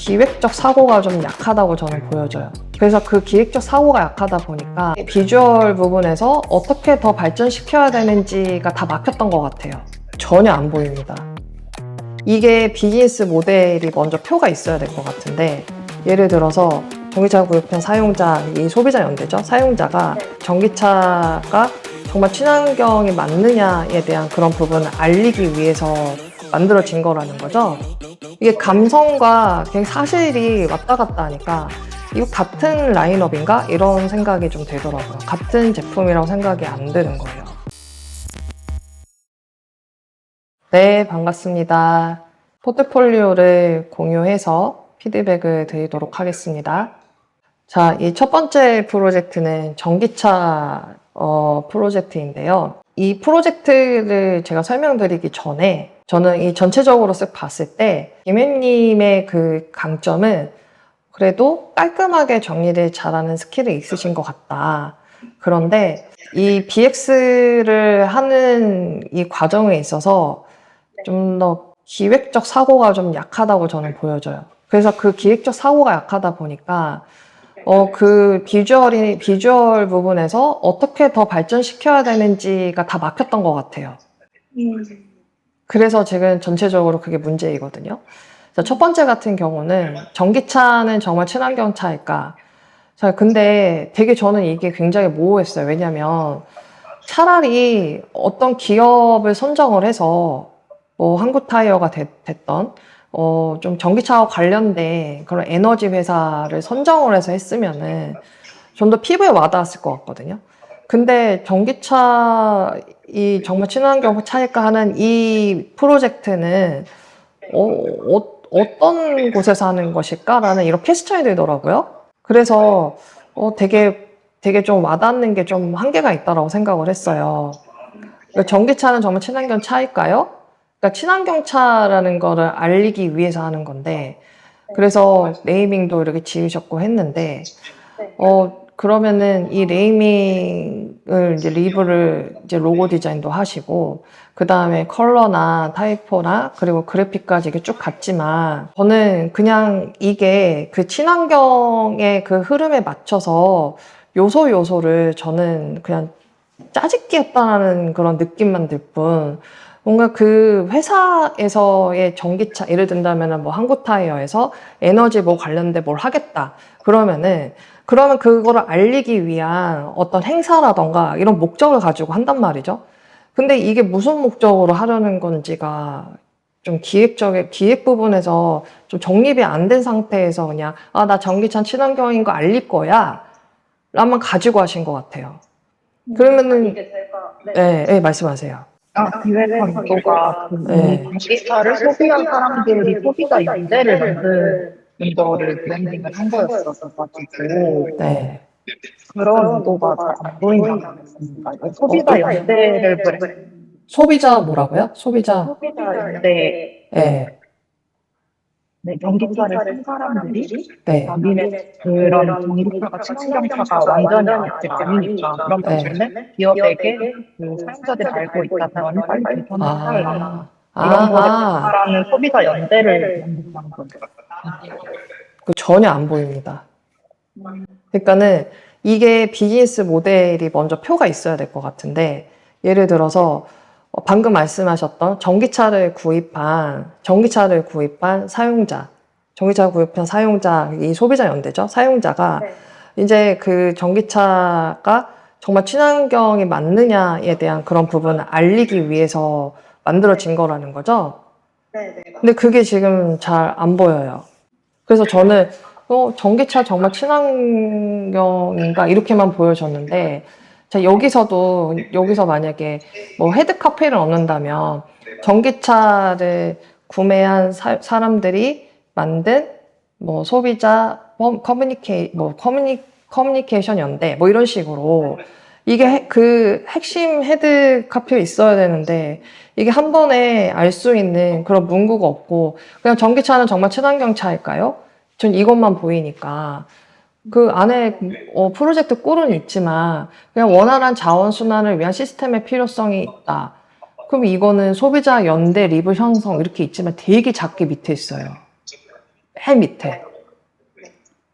기획적 사고가 좀 약하다고 저는 보여져요. 그래서 그 기획적 사고가 약하다 보니까 비주얼 부분에서 어떻게 더 발전시켜야 되는지가 다 막혔던 것 같아요. 전혀 안 보입니다. 이게 비즈니스 모델이 먼저 표가 있어야 될 것 같은데, 예를 들어서 전기차 구입형 사용자, 이 소비자 연대죠. 사용자가 전기차가 정말 친환경이 맞느냐에 대한 그런 부분을 알리기 위해서 만들어진 거라는 거죠. 이게 감성과 그냥 사실이 왔다 갔다 하니까 이거 같은 라인업인가? 이런 생각이 좀 들더라고요. 같은 제품이라고 생각이 안 드는 거예요. 네, 반갑습니다. 포트폴리오를 공유해서 피드백을 드리도록 하겠습니다. 자, 이 첫 번째 프로젝트는 전기차 프로젝트인데요. 이 프로젝트를 제가 설명드리기 전에 저는 이 전체적으로 쓱 봤을 때 김혜님의 그 강점은 그래도 깔끔하게 정리를 잘하는 스킬이 있으신 것 같다. 그런데 이 BX를 하는 이 과정에 있어서 좀 더 기획적 사고가 좀 약하다고 저는 보여져요. 그래서 그 기획적 사고가 약하다 보니까 그 비주얼 부분에서 어떻게 더 발전시켜야 되는지가 다 막혔던 것 같아요. 그래서 지금 전체적으로 그게 문제이거든요. 첫 번째 같은 경우는 전기차는 정말 친환경 차일까? 자, 근데 되게 저는 이게 굉장히 모호했어요. 왜냐면 차라리 어떤 기업을 선정을 해서 뭐 한국타이어가 됐던 좀 전기차와 관련된 그런 에너지 회사를 선정을 해서 했으면은 좀 더 피부에 와닿았을 것 같거든요. 근데 전기차 이 정말 친환경 차일까 하는 이 프로젝트는 어떤 곳에서 하는 것일까라는 이런 퀘스천이 들더라고요. 그래서 되게 좀 와닿는 게 좀 한계가 있다고 생각을 했어요. 그러니까 전기차는 정말 친환경 차일까요? 그러니까 친환경 차라는 거를 알리기 위해서 하는 건데, 그래서 네이밍도 이렇게 지으셨고 했는데, 그러면은 이 네이밍을 이제 리브를 이제 로고 디자인도 하시고, 그 다음에 컬러나 타이포나 그리고 그래픽까지 이렇게 쭉 갔지만, 저는 그냥 이게 그 친환경의 그 흐름에 맞춰서 요소를 저는 그냥 짜집기 했다는 그런 느낌만 들 뿐, 뭔가 그 회사에서의 전기차, 예를 든다면 뭐 한국타이어에서 에너지 뭐 관련된 뭘 하겠다. 그러면 그거를 알리기 위한 어떤 행사라던가 이런 목적을 가지고 한단 말이죠. 근데 이게 무슨 목적으로 하려는 건지가 좀 기획 부분에서 좀 정립이 안 된 상태에서 그냥, 나 전기차 친환경인 거 알릴 거야. 라만 가지고 하신 것 같아요. 그러면은, 이게 제가 네, 말씀하세요. 기획한 의도가 전기차를 소비한 사람들이 소비자 연대를 만드는 거를 브랜딩을 한 거였어가지고 네. 그런 의도가 잘 안 보인다고 했습니다. 소비자 연대를 소비자 뭐라고요? 소비자. 소비자 연대 네. 전기차를 쓴 사람들이 네. 자기네 그런 전기차가 친환경차가 완전히 아직 아니니까 그런 부분을 기업에게 그 사용자들이 알고 있다 그러니 빨리 개선을 해달라. 이런 거를 말하는 소비자 연대를 만든다는 거죠. 전혀 안 보입니다. 그러니까는 이게 비즈니스 모델이 먼저 표가 있어야 될 것 같은데, 예를 들어서 방금 말씀하셨던 전기차를 구입한 사용자, 전기차 구입한 사용자, 이 소비자 연대죠. 사용자가 이제 그 전기차가 정말 친환경이 맞느냐에 대한 그런 부분을 알리기 위해서 만들어진 거라는 거죠. 근데 그게 지금 잘 안 보여요. 그래서 저는 전기차 정말 친환경인가 이렇게만 보여졌는데, 자, 여기서 만약에 뭐 헤드 카페를 얻는다면 전기차를 구매한 사람들이 만든 뭐 소비자 커뮤니케이션 연대 뭐 이런 식으로 이게 그 핵심 헤드 카페에 있어야 되는데, 이게 한 번에 알 수 있는 그런 문구가 없고 그냥 전기차는 정말 친환경 차일까요? 전 이것만 보이니까 그 안에 프로젝트 꿀은 있지만 그냥 원활한 자원 순환을 위한 시스템의 필요성이 있다. 그럼 이거는 소비자 연대 리브 형성 이렇게 있지만 되게 작게 밑에 있어요. 맨 밑에.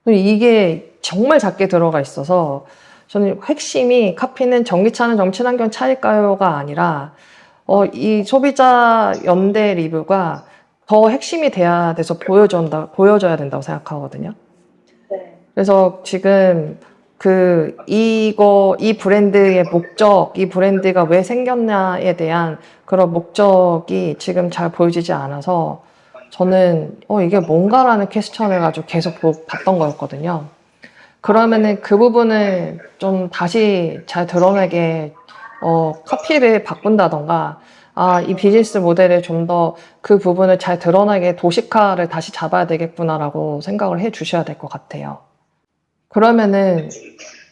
이게 정말 작게 들어가 있어서 저는 핵심이 카피는 전기차는 친환경 차일까요가 아니라 이 소비자 연대 리뷰가 더 핵심이 돼야 돼서 보여줘야 된다고 생각하거든요. 그래서 지금 이 브랜드의 목적, 이 브랜드가 왜 생겼냐에 대한 그런 목적이 지금 잘 보여지지 않아서 저는 이게 뭔가라는 퀘스천을 가지고 계속 봤던 거였거든요. 그러면은 그 부분을 좀 다시 잘 드러내게 커피를 바꾼다던가 이 비즈니스 모델을 좀 더 그 부분을 잘 드러나게 도식화를 다시 잡아야 되겠구나라고 생각을 해 주셔야 될 것 같아요. 그러면은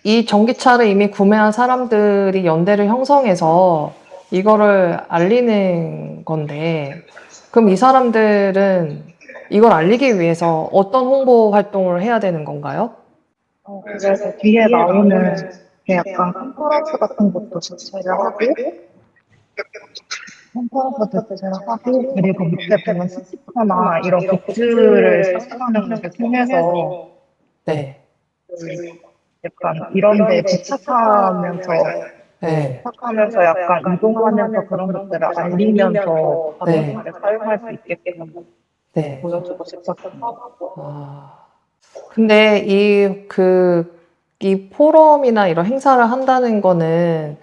이 전기차를 이미 구매한 사람들이 연대를 형성해서 이거를 알리는 건데 그럼 이 사람들은 이걸 알리기 위해서 어떤 홍보 활동을 해야 되는 건가요? 그래서 뒤에 나오는 그 약간 컨퍼런스 같은 것도 주최를 하고, 그리고 밑에 보면 스티커나 이런 굿즈를 생산하는 것을 통해서 네. 약간 이런 데 부착하면서 네. 약간 이동하면서 그런 것들을 알리면서 네. 자동차를 사용할 수 있게끔 네. 보여주고 싶었어요. 근데 이 포럼이나 이런 행사를 한다는 거는,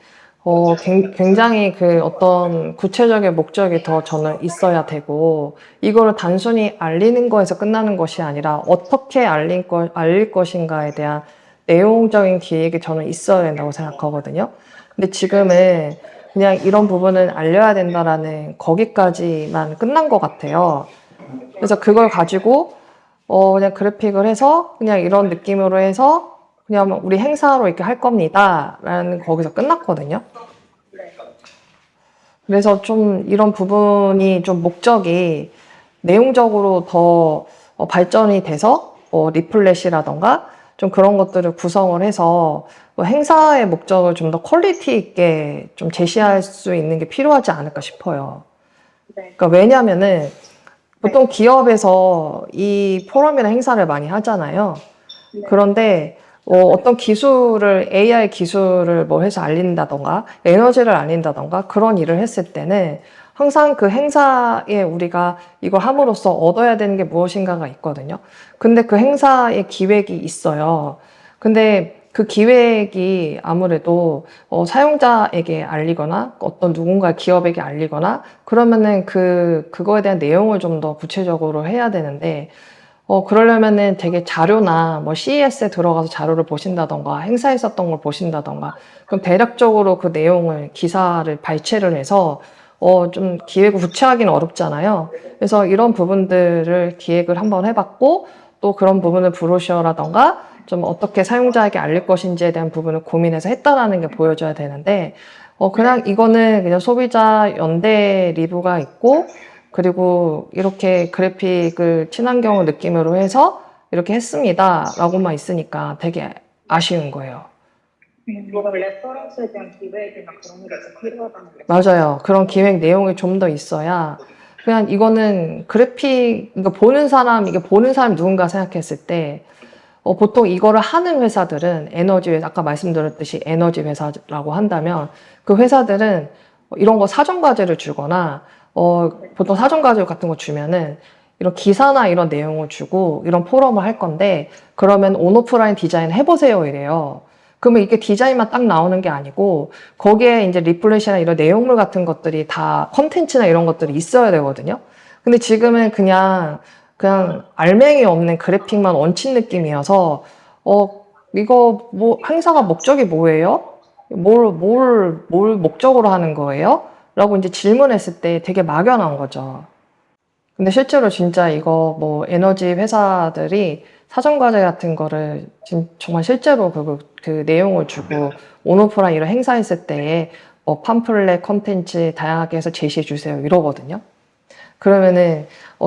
굉장히 어떤 구체적인 목적이 더 저는 있어야 되고, 이거를 단순히 알리는 거에서 끝나는 것이 아니라, 어떻게 알릴 것인가에 대한 내용적인 기획이 저는 있어야 된다고 생각하거든요. 근데 지금은 그냥 이런 부분은 알려야 된다라는 거기까지만 끝난 것 같아요. 그래서 그걸 가지고, 그냥 그래픽을 해서, 그냥 이런 느낌으로 해서, 그냥 우리 행사로 이렇게 할 겁니다. 라는 거기서 끝났거든요. 그래서 좀 이런 부분이 좀 목적이 내용적으로 더 발전이 돼서, 리플렛이라던가, 좀 그런 것들을 구성을 해서, 행사의 목적을 좀 더 퀄리티 있게 좀 제시할 수 있는 게 필요하지 않을까 싶어요. 그러니까 왜냐면은, 보통 기업에서 이 포럼이나 행사를 많이 하잖아요. 그런데 어떤 기술을 AI 기술을 뭐 해서 알린다던가 에너지를 알린다던가 그런 일을 했을 때는 항상 그 행사에 우리가 이걸 함으로써 얻어야 되는 게 무엇인가가 있거든요. 근데 그 행사의 기획이 있어요. 근데 그 기획이 아무래도 사용자에게 알리거나 어떤 누군가 기업에게 알리거나 그러면은 그거에 대한 내용을 좀 더 구체적으로 해야 되는데 그러려면은 되게 자료나 뭐 CES에 들어가서 자료를 보신다던가 행사에 있었던 걸 보신다던가 그럼 대략적으로 그 내용을 기사를 발췌를 해서 좀 기획을 구체하기는 어렵잖아요. 그래서 이런 부분들을 기획을 한번 해봤고 또 그런 부분을 브로셔라던가 좀 어떻게 사용자에게 알릴 것인지에 대한 부분을 고민해서 했다라는 게 보여줘야 되는데 그냥 이거는 그냥 소비자 연대 리뷰가 있고 그리고 이렇게 그래픽을 친환경을 느낌으로 해서 이렇게 했습니다 라고만 있으니까 되게 아쉬운 거예요. 그런 레퍼런스에 대한 기획이나 그런 게 좀 필요하다는 게 맞아요. 그런 기획 내용이 좀 더 있어야 그냥 이거는 이거 보는 사람 누군가 생각했을 때 보통 이거를 하는 회사들은 아까 말씀드렸듯이 에너지 회사라고 한다면 그 회사들은 이런 거 사전 과제를 주거나 보통 사전 과제 같은 거 주면은 이런 기사나 이런 내용을 주고 이런 포럼을 할 건데 그러면 온오프라인 디자인 해보세요 이래요. 그러면 이게 디자인만 딱 나오는 게 아니고 거기에 이제 리플렛이나 이런 내용물 같은 것들이 다 컨텐츠나 이런 것들이 있어야 되거든요. 근데 지금은 그냥 알맹이 없는 그래픽만 얹힌 느낌이어서 이거 뭐 행사가 목적이 뭐예요? 뭘 목적으로 하는 거예요? 라고 이제 질문했을 때 되게 막연한 거죠. 근데 실제로 진짜 이거 뭐 에너지 회사들이 사전과제 같은 거를 정말 실제로 그 내용을 주고 온오프랑 이런 행사했을 때에 팜플렛 컨텐츠 다양하게 해서 제시해 주세요 이러거든요. 그러면은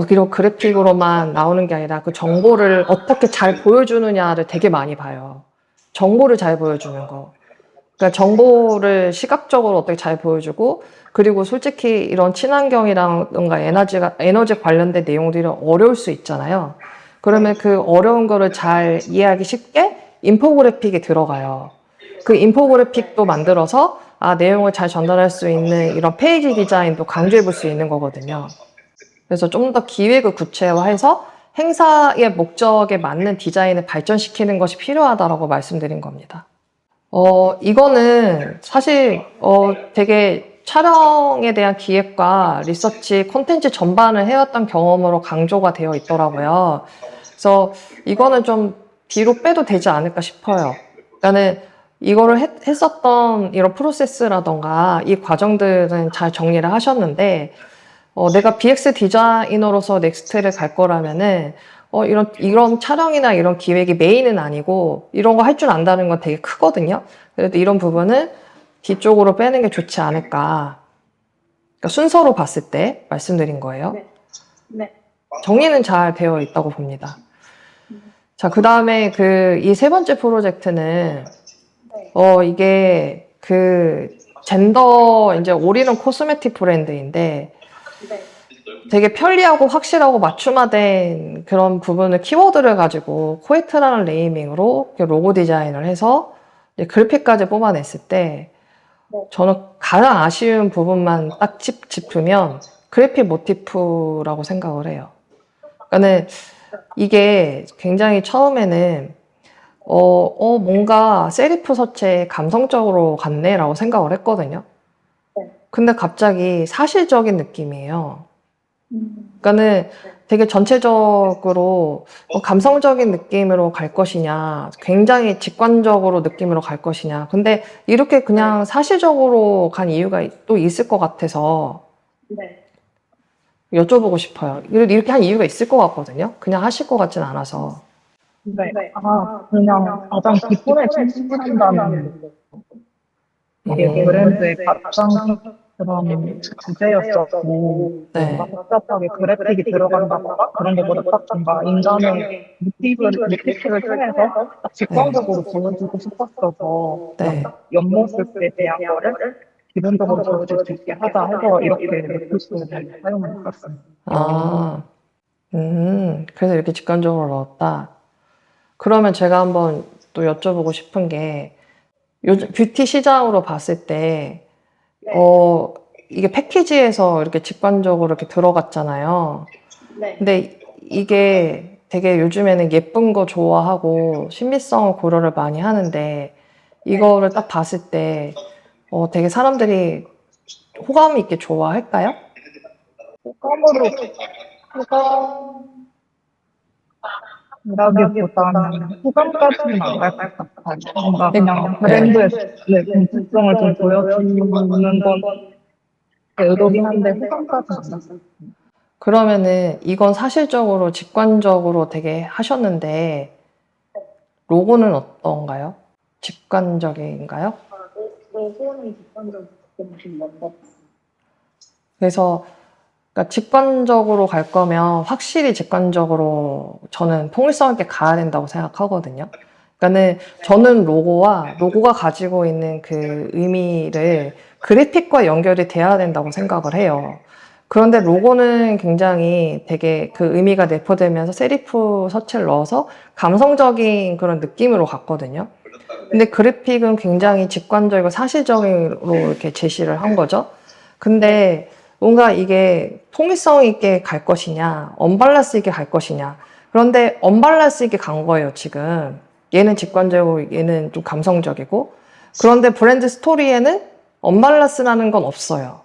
이런 그래픽으로만 나오는 게 아니라 그 정보를 어떻게 잘 보여주느냐를 되게 많이 봐요. 정보를 잘 보여주는 거. 그러니까 정보를 시각적으로 어떻게 잘 보여주고 그리고 솔직히 이런 친환경이라던가 에너지 관련된 내용들이 어려울 수 있잖아요. 그러면 그 어려운 거를 잘 이해하기 쉽게 인포그래픽이 들어가요. 그 인포그래픽도 만들어서 내용을 잘 전달할 수 있는 이런 페이지 디자인도 강조해 볼 수 있는 거거든요. 그래서 좀 더 기획을 구체화해서 행사의 목적에 맞는 디자인을 발전시키는 것이 필요하다고 말씀드린 겁니다. 이거는 사실 되게 촬영에 대한 기획과 리서치, 콘텐츠 전반을 해왔던 경험으로 강조가 되어 있더라고요. 그래서 이거는 좀 뒤로 빼도 되지 않을까 싶어요. 그러니까는 이거를 했었던 이런 프로세스라던가 이 과정들은 잘 정리를 하셨는데, 내가 BX 디자이너로서 넥스트를 갈 거라면은, 이런 촬영이나 이런 기획이 메인은 아니고, 이런 거 할 줄 안다는 건 되게 크거든요. 그래도 이런 부분은 뒤쪽으로 빼는 게 좋지 않을까. 그러니까 순서로 봤을 때 말씀드린 거예요. 네. 정리는 잘 되어 있다고 봅니다. 자, 그 다음에 이 세 번째 프로젝트는, 이게 젠더 이제 올인원 코스메틱 브랜드인데, 되게 편리하고 확실하고 맞춤화된 그런 부분을 키워드를 가지고 코에트라는 네이밍으로 로고 디자인을 해서 이제 그래픽까지 뽑아냈을 때 저는 가장 아쉬운 부분만 딱 짚으면 그래픽 모티프라고 생각을 해요. 그러니까는 이게 굉장히 처음에는 뭔가 세리프 서체에 감성적으로 갔네라고 생각을 했거든요. 근데 갑자기 사실적인 느낌이에요. 그러니까는 되게 전체적으로 감성적인 느낌으로 갈 것이냐, 굉장히 직관적으로 느낌으로 갈 것이냐. 근데 이렇게 그냥 사실적으로 간 이유가 또 있을 것 같아서 여쭤보고 싶어요. 이렇게 한 이유가 있을 것 같거든요. 그냥 하실 것 같진 않아서. 네. 그냥 가장 기본에 충실한다는 이게 브랜드의 가장 그런 주제였었고, 네. 뭔가 복잡하게 그래픽이 들어간다거나 그런 것보다 딱 뭔가 인간의 모티프를 통해서 딱 직관적으로 보여주고 싶었어서 네. 딱 옆모습에 대한 거를 기본적으로 보여줄 수 있게 하자 해서 이렇게 넥플스를 사용을 했었습니다. 그래서 이렇게 직관적으로 넣었다. 그러면 제가 한번 또 여쭤보고 싶은 게, 요즘 뷰티 시장으로 봤을 때, 이게 패키지에서 이렇게 직관적으로 이렇게 들어갔잖아요. 근데 이게 되게 요즘에는 예쁜 거 좋아하고 신비성 고려를 많이 하는데, 이거를 딱 봤을 때, 되게 사람들이 호감 있게 좋아할까요? 호감이라기보다는 호감까지는 안 갈 것 같아요. 뭔가 그냥 네. 브랜드의 공식성을 좀 보여주는 건 의도긴 한데 호감까지는 안 갔어요. 그러면은 이건 사실적으로 직관적으로 되게 하셨는데, 로고는 어떤가요? 직관적인가요? 로고는 직관적으로 좀 뭔가 그래서 그러니까 직관적으로 갈 거면 확실히 직관적으로 저는 통일성 있게 가야 된다고 생각하거든요. 그러니까는 저는 로고가 가지고 있는 그 의미를 그래픽과 연결이 돼야 된다고 생각을 해요. 그런데 로고는 굉장히 되게 그 의미가 내포되면서 세리프 서체를 넣어서 감성적인 그런 느낌으로 갔거든요. 근데 그래픽은 굉장히 직관적이고 사실적으로 이렇게 제시를 한 거죠. 근데 뭔가 이게 통일성 있게 갈 것이냐, 언밸런스 있게 갈 것이냐. 그런데 언밸런스 있게 간 거예요, 지금. 얘는 직관적이고 얘는 좀 감성적이고. 그런데 브랜드 스토리에는 언밸런스라는 건 없어요.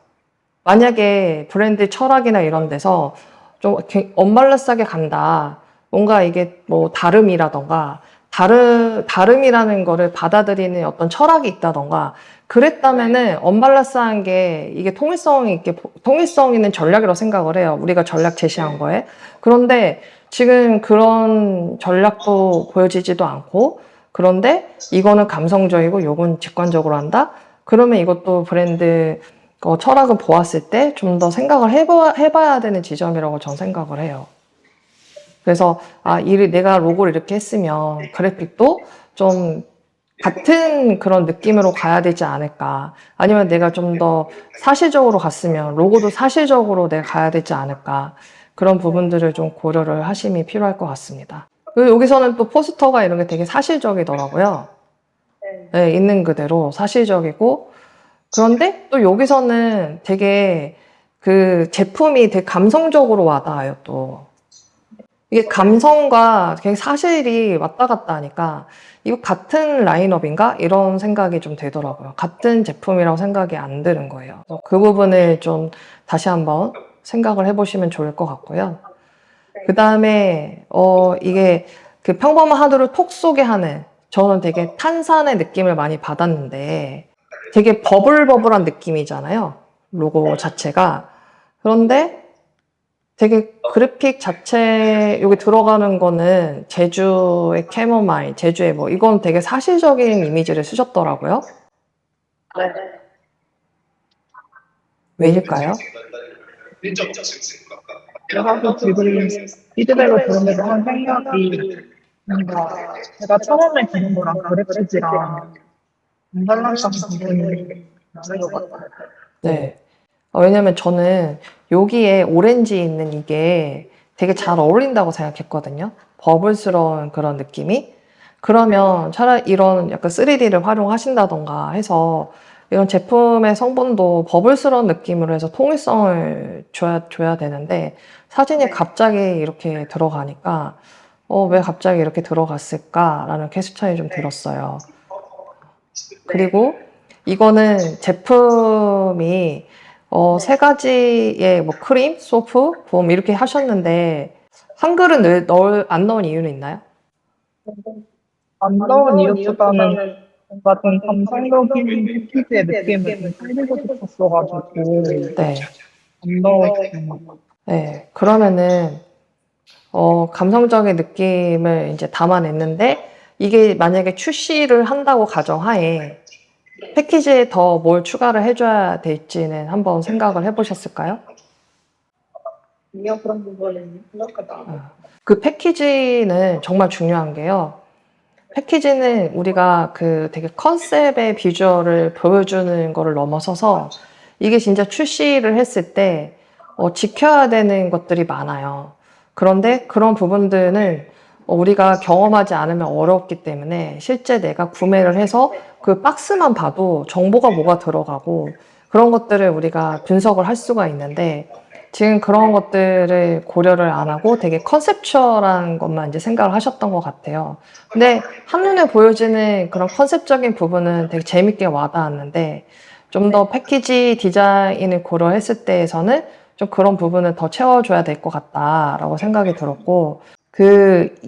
만약에 브랜드 철학이나 이런 데서 좀 언밸런스하게 간다. 뭔가 이게 뭐 다름이라던가, 다름이라는 거를 받아들이는 어떤 철학이 있다던가, 그랬다면은 언밸런스한 게 이게 통일성 있는 전략이라고 생각을 해요. 우리가 전략 제시한 거에. 그런데 지금 그런 전략도 보여지지도 않고, 그런데 이거는 감성적이고 요건 직관적으로 한다? 그러면 이것도 브랜드 철학을 보았을 때 좀 더 생각을 해봐야 되는 지점이라고 저는 생각을 해요. 그래서 내가 로고를 이렇게 했으면 그래픽도 좀 같은 그런 느낌으로 가야 되지 않을까. 아니면 내가 좀 더 사실적으로 갔으면 로고도 사실적으로 내가 가야 되지 않을까. 그런 부분들을 좀 고려를 하심이 필요할 것 같습니다. 그리고 여기서는 또 포스터가 이런 게 되게 사실적이더라고요. 네, 있는 그대로 사실적이고, 그런데 또 여기서는 되게 그 제품이 되게 감성적으로 와닿아요, 또. 이게 감성과 되게 사실이 왔다 갔다 하니까 이거 같은 라인업인가? 이런 생각이 좀 되더라고요. 같은 제품이라고 생각이 안 드는 거예요. 그래서 그 부분을 좀 다시 한번 생각을 해보시면 좋을 것 같고요. 그 다음에, 이게 그 평범한 하루를 톡 쏘게 하는, 저는 되게 탄산의 느낌을 많이 받았는데 되게 버블버블한 느낌이잖아요. 로고 자체가. 그런데 되게 그래픽 자체 여기 들어가는 거는 제주의 캐모마일, 제주의 뭐 이건 되게 사실적인 이미지를 쓰셨더라고요. 네. 왜일까요? 그래서 지금 피드백을 들으면서 한 생각이 뭔가 제가 처음에 보는 거랑 그래픽이랑 밸런스한 부분이 많은 것 같아요. 네. 왜냐면 저는 여기에 오렌지 있는 이게 되게 잘 어울린다고 생각했거든요. 버블스러운 그런 느낌이. 그러면 차라리 이런 약간 3D를 활용하신다던가 해서 이런 제품의 성분도 버블스러운 느낌으로 해서 통일성을 줘야 되는데 사진이 갑자기 이렇게 들어가니까 왜 갑자기 이렇게 들어갔을까라는 퀘스천이 좀 들었어요. 그리고 이거는 제품이 세 가지의 뭐 크림, 소프, 봄 이렇게 하셨는데 한글은 안 넣은 이유는 있나요? 안 넣은 이유보다는 뭔가 좀 감성적인 패키지의 느낌을 좀 살리고 싶었어가지고 네. 안 넣었어요. 네. 그러면은 감성적인 느낌을 이제 담아냈는데 이게 만약에 출시를 한다고 가정하에 패키지에 더 뭘 추가를 해줘야 될지는 한번 생각을 해보셨을까요? 아니요, 그런 부분은 생각하지 않아요. 그 패키지는 정말 중요한 게요. 패키지는 우리가 그 되게 컨셉의 비주얼을 보여주는 거를 넘어서서 이게 진짜 출시를 했을 때 지켜야 되는 것들이 많아요. 그런데 그런 부분들은 우리가 경험하지 않으면 어렵기 때문에 실제 내가 구매를 해서 그 박스만 봐도 정보가 뭐가 들어가고 그런 것들을 우리가 분석을 할 수가 있는데 지금 그런 것들을 고려를 안 하고 되게 컨셉추얼한 것만 이제 생각을 하셨던 것 같아요. 근데 한눈에 보여지는 그런 컨셉적인 부분은 되게 재밌게 와닿았는데 좀 더 패키지 디자인을 고려했을 때에서는 좀 그런 부분을 더 채워줘야 될 것 같다라고 생각이 들었고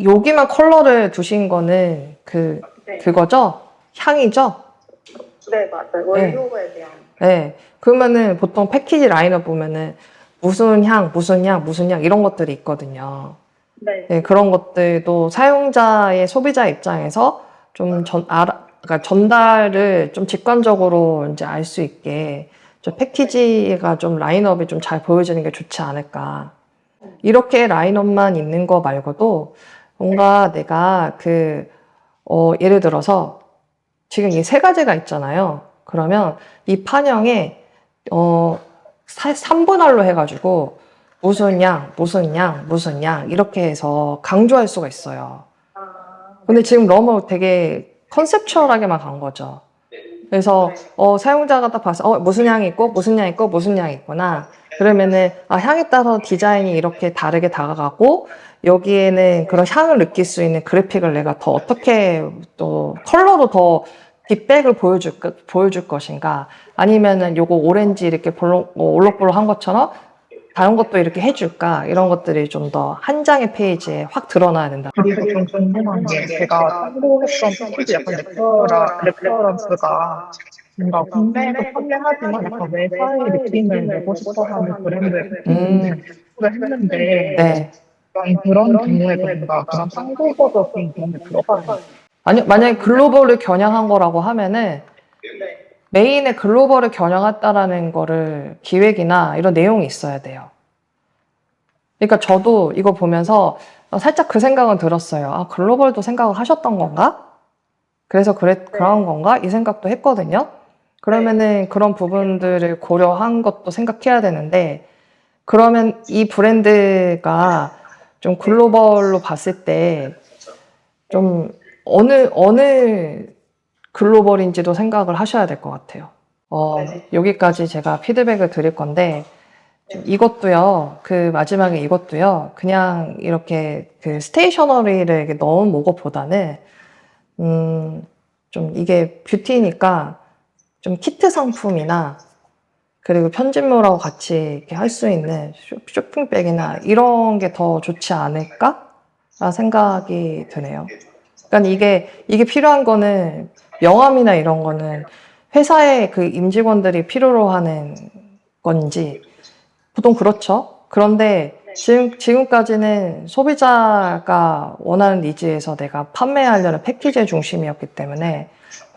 여기만 컬러를 두신 거는 그거죠? 향이죠? 네, 맞아요. 네. 원료에 대한. 네. 그러면은 보통 패키지 라인업 보면은 무슨 향, 무슨 향, 무슨 향 이런 것들이 있거든요. 네. 네, 그런 것들도 사용자의 소비자 입장에서 좀 그러니까 전달을 좀 직관적으로 이제 알 수 있게 좀 패키지가 좀 라인업이 좀 잘 보여지는 게 좋지 않을까. 이렇게 라인업만 있는 거 말고도 뭔가 내가 예를 들어서 지금 이 세 가지가 있잖아요. 그러면 이 판형에 3분할로 해가지고 무슨 양, 무슨 양, 무슨 양 이렇게 해서 강조할 수가 있어요. 근데 지금 너무 되게 컨셉추얼하게만 간 거죠. 그래서 사용자가 딱 봐서 무슨 향이 있고 무슨 향이 있고 무슨 향이 있구나. 그러면은 향에 따라서 디자인이 이렇게 다르게 다가가고 여기에는 그런 향을 느낄 수 있는 그래픽을 내가 더 어떻게 또 컬러로 더 뒷백을 보여줄 것인가 아니면은 요거 오렌지 이렇게 올록볼록한 것처럼 다른 것도 이렇게 해줄까 이런 것들이 좀 더 한 장의 페이지에 확 드러나야 된다. 그리고 좀 궁금한 게 제가 참고했던 패키지 약간 레퍼런스가 뭔가 국내에서 판매하지만 약간 외사의 느낌을 내고 싶어 하는 브랜드의 패키지를 했는데 네. 약간 그런 경우에도 뭔가 그런 한국어적인 그런 게 들어가요. 아니요, 만약에 글로벌을 겨냥한 거라고 하면은 메인에 글로벌을 겨냥했다라는 거를 기획이나 이런 내용이 있어야 돼요. 그러니까 저도 이거 보면서 살짝 그 생각은 들었어요. 글로벌도 생각을 하셨던 건가? 그래서 그런 건가? 이 생각도 했거든요. 그러면은 그런 부분들을 고려한 것도 생각해야 되는데 그러면 이 브랜드가 좀 글로벌로 봤을 때 좀 어느 글로벌인지도 생각을 하셔야 될 것 같아요. 여기까지 제가 피드백을 드릴 건데, 이것도요, 그 마지막에 이것도요, 그냥 이렇게 그 스테이셔너리를 이렇게 넣은 것보다는, 좀 이게 뷰티니까 좀 키트 상품이나 그리고 편집물하고 같이 이렇게 할 수 있는 쇼핑백이나 이런 게 더 좋지 않을까? 라는 생각이 드네요. 그러니까 이게 필요한 거는 명함이나 이런 거는 회사의 그 임직원들이 필요로 하는 건지 보통 그렇죠. 그런데 지금까지는 소비자가 원하는 니즈에서 내가 판매하려는 패키지의 중심이었기 때문에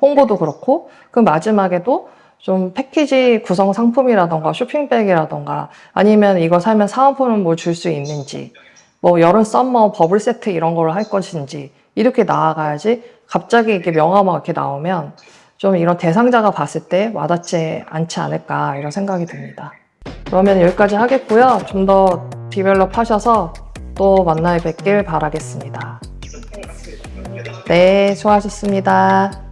홍보도 그렇고 그 마지막에도 좀 패키지 구성 상품이라던가 쇼핑백이라던가 아니면 이거 사면 사은품은 뭘 줄 수 있는지 뭐 여름 썸머 버블 세트 이런 걸 할 것인지 이렇게 나아가야지 갑자기 이렇게 명함만 이렇게 나오면 좀 이런 대상자가 봤을 때 와닿지 않지 않을까 이런 생각이 듭니다. 그러면 여기까지 하겠고요. 좀 더 디벨롭 하셔서 또 만나 뵙길 바라겠습니다. 네, 수고하셨습니다.